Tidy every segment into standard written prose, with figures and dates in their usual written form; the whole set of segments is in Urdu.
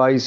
22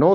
9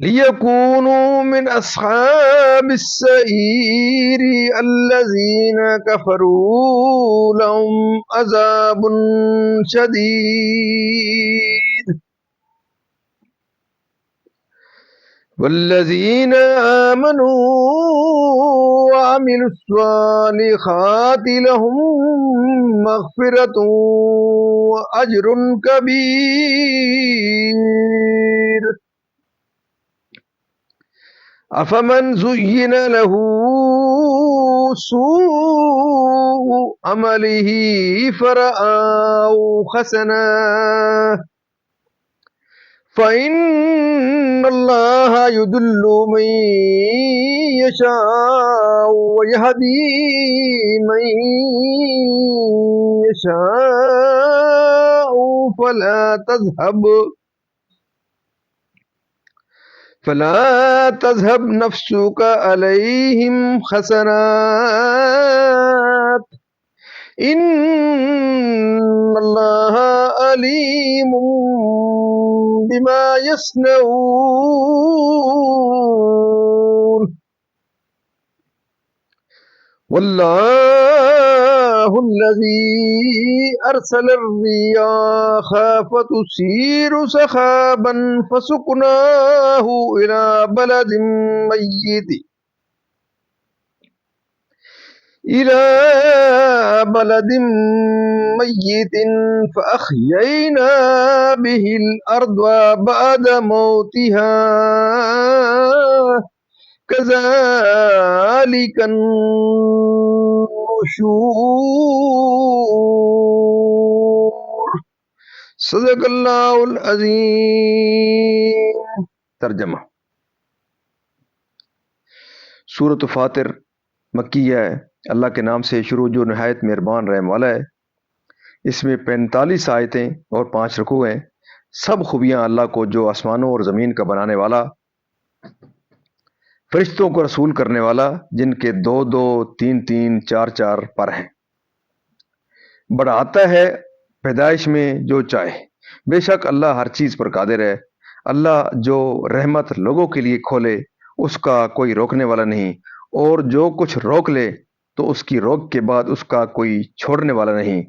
ليكونوا من أصحاب السعير الذين كفروا لهم عذاب شديد والذين آمنوا وعملوا الصالحات لهم مغفرة وأجر كبير أفمن زين له سوء عمله فرآه حسنا فإن الله يضل من يشاء ويهدي من يشاء فلا تذهب نفسك عليهم حسنات إن الله عليم بما يصنعون والله الذي أرسل الرياح فتثير سحابا فسقناه إلى بلد ميت فأحيينا به الأرض بعد موتها كذلك النشور صدق اللہ العظیم۔ ترجمہ۔ سورۃ فاطر مکی ہے، اللہ کے نام سے شروع جو نہایت مہربان رحم والا ہے۔ اس میں 45 آیتیں اور 5 رکوع ہیں۔ سب خوبیاں اللہ کو جو آسمانوں اور زمین کا بنانے والا، فرشتوں کو رسول کرنے والا، جن کے 2 2 3 3 4 4 پر ہیں، بڑھاتا ہے پیدائش میں جو چاہے۔ بے شک اللہ ہر چیز پر قادر ہے۔ اللہ جو رحمت لوگوں کے لیے کھولے اس کا کوئی روکنے والا نہیں، اور جو کچھ روک لے تو اس کی روک کے بعد اس کا کوئی چھوڑنے والا نہیں،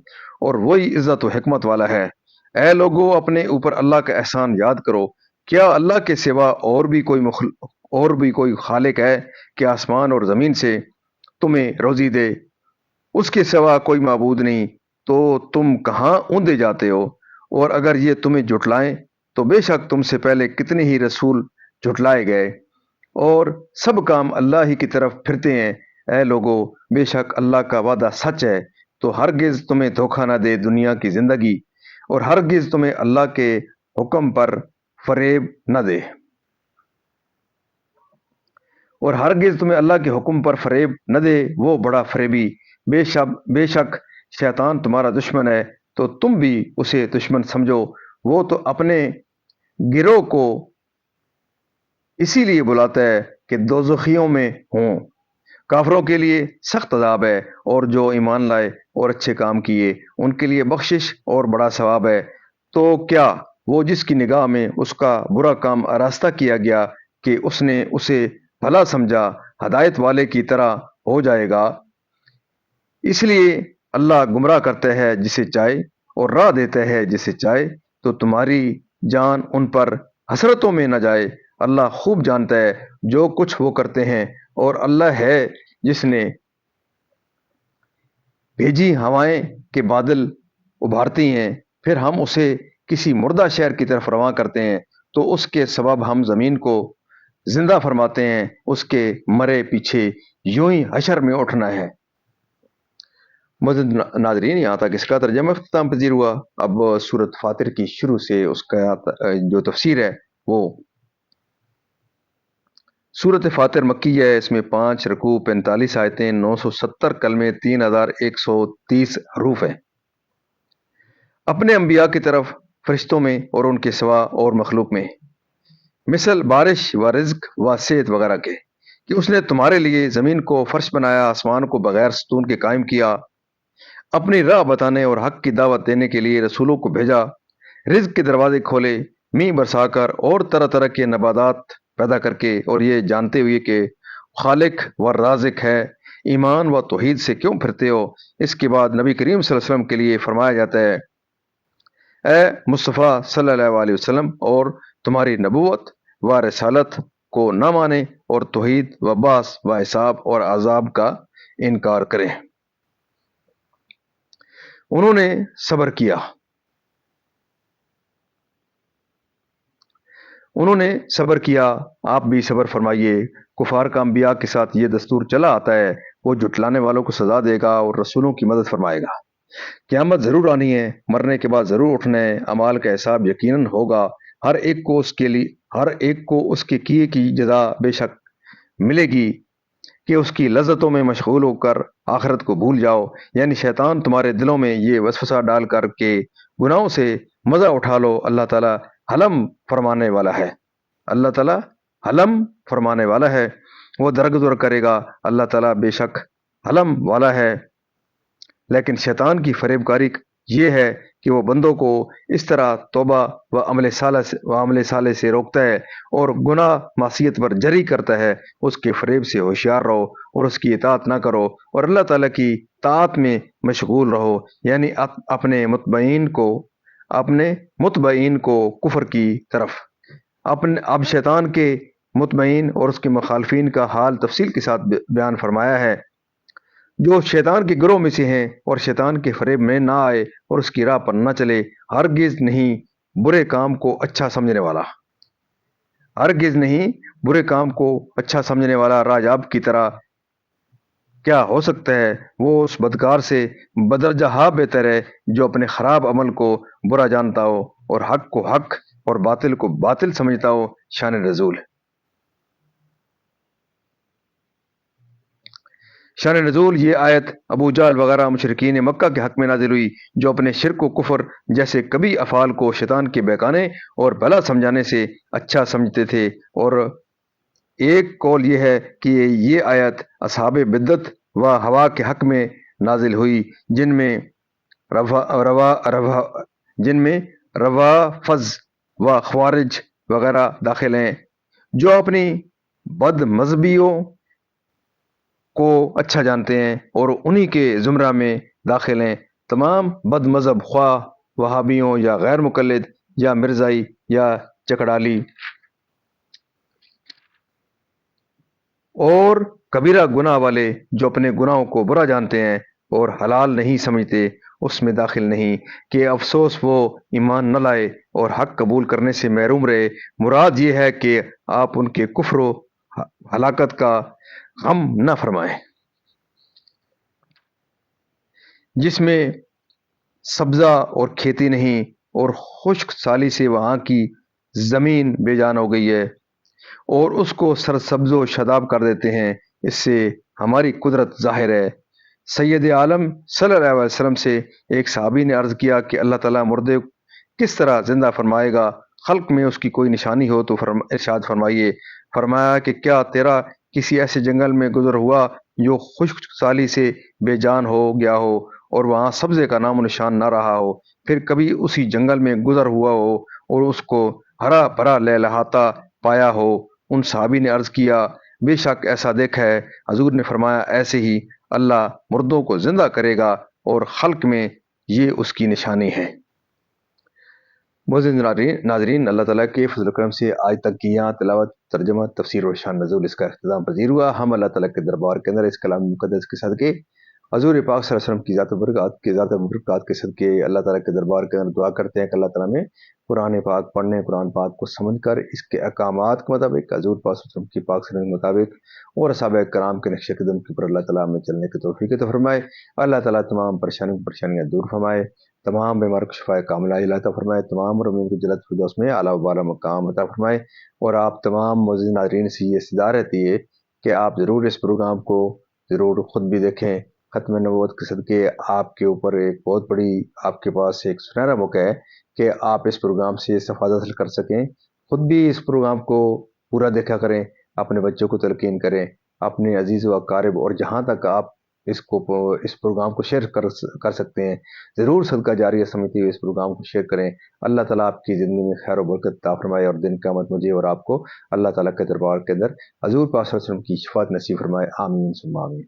اور وہی عزت و حکمت والا ہے۔ اے لوگو، اپنے اوپر اللہ کا احسان یاد کرو۔ کیا اللہ کے سوا اور بھی کوئی خالق ہے کہ آسمان اور زمین سے تمہیں روزی دے؟ اس کے سوا کوئی معبود نہیں، تو تم کہاں اوندے جاتے ہو؟ اور اگر یہ تمہیں جھٹلائیں تو بے شک تم سے پہلے کتنے ہی رسول جھٹلائے گئے، اور سب کام اللہ ہی کی طرف پھرتے ہیں۔ اے لوگو، بے شک اللہ کا وعدہ سچ ہے، تو ہرگز تمہیں دھوکہ نہ دے دنیا کی زندگی، اور ہرگز تمہیں اللہ کے حکم پر فریب نہ دے، وہ بڑا فریبی۔ بے شک شیطان تمہارا دشمن ہے، تو تم بھی اسے دشمن سمجھو۔ وہ تو اپنے گروہ کو اسی لیے بلاتا ہے کہ دوزخیوں میں ہوں۔ کافروں کے لیے سخت عذاب ہے، اور جو ایمان لائے اور اچھے کام کیے ان کے لیے بخشش اور بڑا ثواب ہے۔ تو کیا وہ جس کی نگاہ میں اس کا برا کام آراستہ کیا گیا کہ اس نے اسے بھلا سمجھا، ہدایت والے کی طرح ہو جائے گا؟ اس لیے اللہ گمراہ کرتا ہے جسے چاہے اور راہ دیتا ہے جسے چاہے، تو تمہاری جان ان پر حسرتوں میں نہ جائے۔ اللہ خوب جانتا ہے جو کچھ وہ کرتے ہیں، اور اللہ ہے جس نے بھیجی ہوائیں کے بادل ابھارتی ہیں، پھر ہم اسے کسی مردہ شہر کی طرف رواں کرتے ہیں، تو اس کے سبب ہم زمین کو زندہ فرماتے ہیں۔ اس کے مرے پیچھے یوں ہی حشر میں اٹھنا ہے۔ معزز ناظرین، یہاں تک اس کا ترجمہ اختتام پذیر ہوا۔ اب سورۃ فاطر کی شروع سے اس کا جو تفسیر ہے وہ سورۃ فاطر مکی ہے۔ اس میں 5 رکوع، 45 آیتیں، 970 کلمے، 3130 حروف ہیں۔ اپنے انبیاء کی طرف فرشتوں میں اور ان کے سوا اور مخلوق میں، مثل بارش و رزق و صحت وغیرہ کے، کہ اس نے تمہارے لیے زمین کو فرش بنایا، آسمان کو بغیر ستون کے قائم کیا، اپنی راہ بتانے اور حق کی دعوت دینے کے لیے رسولوں کو بھیجا، رزق کے دروازے کھولے، میਂہ برسا کر اور طرح طرح کے نباتات پیدا کر کے اور یہ جانتے ہوئے کہ خالق و رازق ہے، ایمان و توحید سے کیوں پھرتے ہو؟ اس کے بعد نبی کریم صلی اللہ علیہ وسلم کے لیے فرمایا جاتا ہے، اے مصطفیٰ صلی اللہ علیہ وسلم، اور تمہاری نبوت و رسالت کو نہ مانے اور توحید و باس و حساب اور عذاب کا انکار کریں۔ انہوں نے صبر کیا، انہوں نے صبر کیا، آپ بھی صبر فرمائیے۔ کفار کا انبیاء کے ساتھ یہ دستور چلا آتا ہے، وہ جھٹلانے والوں کو سزا دے گا اور رسولوں کی مدد فرمائے گا۔ قیامت ضرور آنی ہے، مرنے کے بعد ضرور اٹھنا ہے، اعمال کا حساب یقیناً ہوگا، ہر ایک کو اس کے کیے کی جزا بے شک ملے گی کہ اس کی لذتوں میں مشغول ہو کر آخرت کو بھول جاؤ۔ یعنی شیطان تمہارے دلوں میں یہ وسوسہ ڈال کر کے گناہوں سے مزہ اٹھا لو۔ اللہ تعالیٰ حلم فرمانے والا ہے، اللہ تعالیٰ حلم فرمانے والا ہے، وہ درگزر کرے گا، اللہ تعالیٰ بے شک حلم والا ہے۔ لیکن شیطان کی فریب کاری یہ ہے کہ وہ بندوں کو اس طرح توبہ و عمل صالح سے روکتا ہے اور گناہ معصیت پر جری کرتا ہے۔ اس کے فریب سے ہوشیار رہو اور اس کی اطاعت نہ کرو اور اللہ تعالیٰ کی طاعت میں مشغول رہو، یعنی اپنے مطمئن کو کفر کی طرف۔ اب شیطان کے مطمئن اور اس کے مخالفین کا حال تفصیل کے ساتھ بیان فرمایا ہے۔ جو شیطان کے گروہ میں سے ہیں اور شیطان کے فریب میں نہ آئے اور اس کی راہ پر نہ چلے، ہرگز نہیں برے کام کو اچھا سمجھنے والا، ہرگز نہیں برے کام کو اچھا سمجھنے والا راجاب کی طرح کیا ہو سکتا ہے؟ وہ اس بدکار سے بدرجہ ہا بہتر ہے جو اپنے خراب عمل کو برا جانتا ہو اور حق کو حق اور باطل کو باطل سمجھتا ہو۔ شان نزول، شان نزول یہ آیت ابو جہل وغیرہ مشرکین مکہ کے حق میں نازل ہوئی، جو اپنے شرک و کفر جیسے کبھی افعال کو شیطان کے بہکانے اور بھلا سمجھانے سے اچھا سمجھتے تھے۔ اور ایک قول یہ ہے کہ یہ آیت اصحاب بدعت و ہوا کے حق میں نازل ہوئی، جن میں روافض و خوارج وغیرہ داخل ہیں، جو اپنی بد مذہبیوں کو اچھا جانتے ہیں اور انہی کے زمرہ میں داخل ہیں۔ تمام بد مذہب، خواہ وہابیوں یا غیر مقلد یا مرزائی یا چکڑالی اور کبیرہ گناہ والے، جو اپنے گناہوں کو برا جانتے ہیں اور حلال نہیں سمجھتے، اس میں داخل نہیں۔ کہ افسوس وہ ایمان نہ لائے اور حق قبول کرنے سے محروم رہے۔ مراد یہ ہے کہ آپ ان کے کفر و ہلاکت کا غم نہ فرمائیں، جس میں سبزہ اور کھیتی نہیں اور خشک سالی سے وہاں کی زمین بے جان ہو گئی ہے اور اس کو سرسبز و شاداب کر دیتے ہیں۔ اس سے ہماری قدرت ظاہر ہے۔ سید عالم صلی اللہ علیہ وسلم سے ایک صحابی نے عرض کیا کہ اللہ تعالیٰ مردے کس طرح زندہ فرمائے گا؟ خلق میں اس کی کوئی نشانی ہو تو ارشاد فرمائیے۔ فرمایا کہ کیا تیرا کسی ایسے جنگل میں گزر ہوا جو خشک سالی سے بے جان ہو گیا ہو اور وہاں سبزے کا نام و نشان نہ رہا ہو، پھر کبھی اسی جنگل میں گزر ہوا ہو اور اس کو ہرا بھرا لہلہاتا پایا ہو؟ ان صحابی نے عرض کیا، بے شک ایسا دیکھا ہے۔ حضور نے فرمایا، ایسے ہی اللہ مردوں کو زندہ کرے گا اور خلق میں یہ اس کی نشانی ہے۔ معزز ناظرین، اللہ تعالیٰ کے فضل و کرم سے آج تک کی یہاں تلاوت، ترجمہ، تفسیر اور شان نزول اس کا اختتام پذیر ہوا۔ ہم اللہ تعالیٰ کے دربار کے اندر اس کلام مقدس کے صدقے، حضور پاک صلی اللہ علیہ وسلم کی ذات برکات کے صدقے اللہ تعالیٰ کے دربار کے اندر دعا کرتے ہیں کہ اللہ تعالیٰ میں قرآن پاک پڑھنے، قرآن پاک کو سمجھ کر اس کے احکامات کے مطابق، حضور پاک صلی اللہ علیہ وسلم کی پاک سنت کے مطابق اور صحابہ کرام کے نقش قدم کے اوپر اللہ تعالیٰ میں چلنے کی توفیق عطا فرمائے۔ اللہ تعالیٰ تمام پریشانیاں دور فرمائے، تمام بیمار کو شفا کاملہ عطا فرمائے، تمام مرحومین کو جنت الفردوس میں اعلیٰ و بالا مقام عطا فرمائے۔ اور آپ تمام معزز ناظرین سے یہ استدعا رہتی ہے کہ آپ ضرور اس پروگرام کو ضرور خود بھی دیکھیں۔ ختم نبوت کے صدقے آپ کے اوپر ایک بہت بڑی، آپ کے پاس ایک سنہرا موقع ہے کہ آپ اس پروگرام سے استفادہ حاصل کر سکیں۔ خود بھی اس پروگرام کو پورا دیکھا کریں، اپنے بچوں کو تلقین کریں، اپنے عزیز و اقارب اور جہاں تک آپ اس پروگرام کو شیئر کر سکتے ہیں. ضرور صدقہ جاریہ سمجھتے ہوئے اس پروگرام کو شیئر کریں. اللہ تعالیٰ آپ کی زندگی میں خیر و برکت عطا فرمائے اور دن قیامت مجھے اور آپ کو اللہ تعالیٰ کے دربار کے اندر حضور پاک صلی اللہ علیہ وسلم کی شفاعت نصیب فرمائے. آمین ثم آمین.